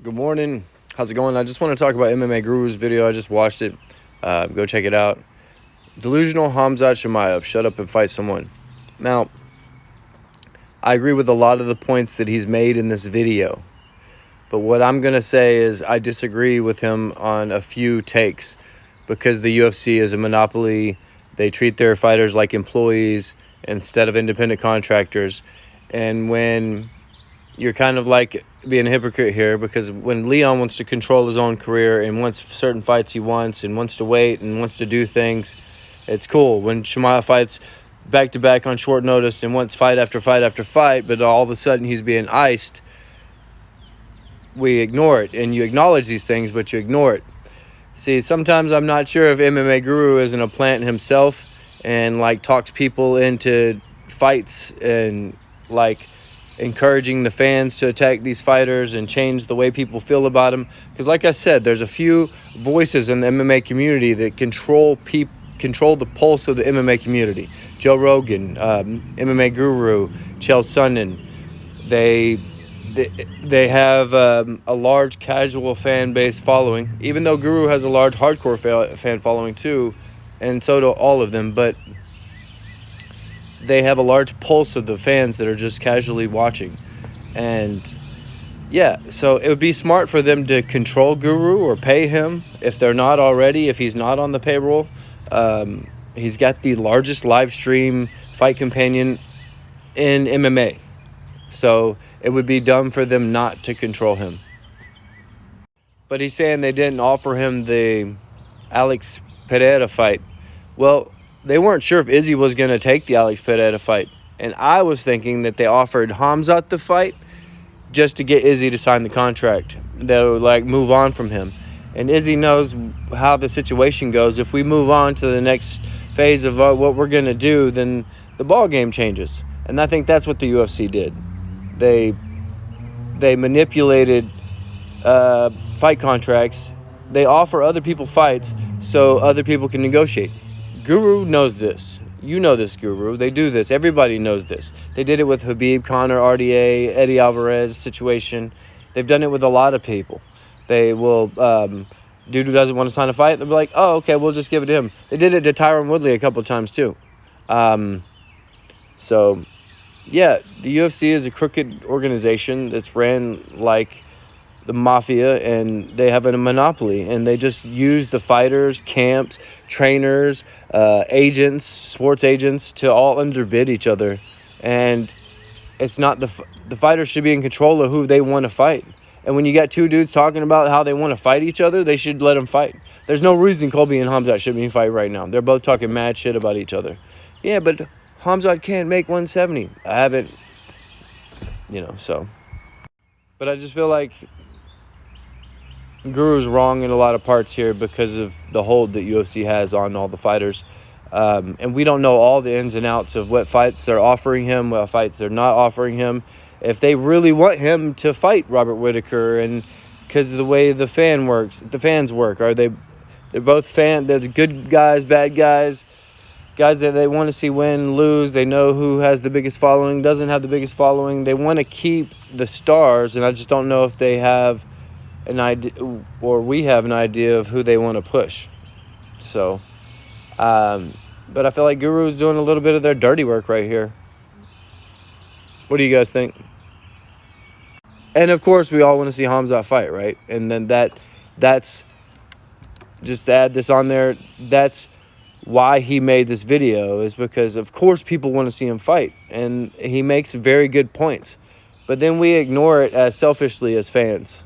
Good morning. How's it going? I just want to talk about MMA Guru's video. I just watched it. Go check it out. Delusional Khamzat Chimaev, shut up and fight someone. Now, I agree with a lot of the points that he's made in this video. But what I'm going to say is I disagree with him on a few takes because the UFC is a monopoly. They treat their fighters like employees instead of independent contractors. And when you're kind of like being a hypocrite here, because when Leon wants to control his own career and wants certain fights he wants and wants to wait and wants to do things, it's cool. When Chimaev fights back-to-back on short notice and wants fight after fight after fight, but all of a sudden he's being iced, we ignore it. And you acknowledge these things, but you ignore it. See, sometimes I'm not sure if MMA Guru isn't a plant himself and like talks people into fights and like encouraging the fans to attack these fighters and change the way people feel about them. Because like I said, there's a few voices in the MMA community that control the pulse of the MMA community. Joe Rogan, MMA Guru, Chael Sonnen. They have a large casual fan base following, even though Guru has a large hardcore fan following too, and so do all of them. But they have a large pulse of the fans that are just casually watching. And yeah, so it would be smart for them to control Guru or pay him if they're not already, if he's not on the payroll. He's got the largest live stream fight companion in MMA. So it would be dumb for them not to control him. But he's saying they didn't offer him the Alex Pereira fight. Well, they weren't sure if Izzy was going to take the Alex Pereira fight. And I was thinking that they offered Khamzat the fight just to get Izzy to sign the contract. They'll like move on from him. And Izzy knows how the situation goes. If we move on to the next phase of what we're going to do, then the ball game changes. And I think that's what the UFC did. They manipulated fight contracts. They offer other people fights so other people can negotiate. Guru knows this. You know this, Guru. They do this. Everybody knows this. They did it with Khabib, Conor, RDA, Eddie Alvarez situation. They've done it with a lot of people. They will, dude who doesn't want to sign a fight, they'll be like, oh, okay, we'll just give it to him. They did it to Tyron Woodley a couple of times too. So, yeah, the UFC is a crooked organization that's ran like the mafia, and they have a monopoly, and they just use the fighters, camps, trainers, agents, sports agents to all underbid each other. And it's not the fighters should be in control of who they want to fight. And when you got two dudes talking about how they want to fight each other, they should let them fight. There's no reason Colby and Khamzat should be fighting right now. They're both talking mad shit about each other. Yeah, but Khamzat can't make 170. I haven't, so. But I just feel like Guru's wrong in a lot of parts here because of the hold that UFC has on all the fighters. And we don't know all the ins and outs of what fights they're offering him, what fights they're not offering him. If they really want him to fight Robert Whittaker, and because of the way the fans work, they're both they're the good guys, bad guys that they want to see win, lose. They know who has the biggest following, doesn't have the biggest following. They want to keep the stars, and I just don't know if they have an idea, or we have an idea of who they want to push. So, but I feel like Guru's doing a little bit of their dirty work right here. What do you guys think? And of course, we all want to see Khamzat fight, right? And then that's just to add this on there. That's why he made this video, is because of course people want to see him fight, and he makes very good points. But then we ignore it as selfishly as fans.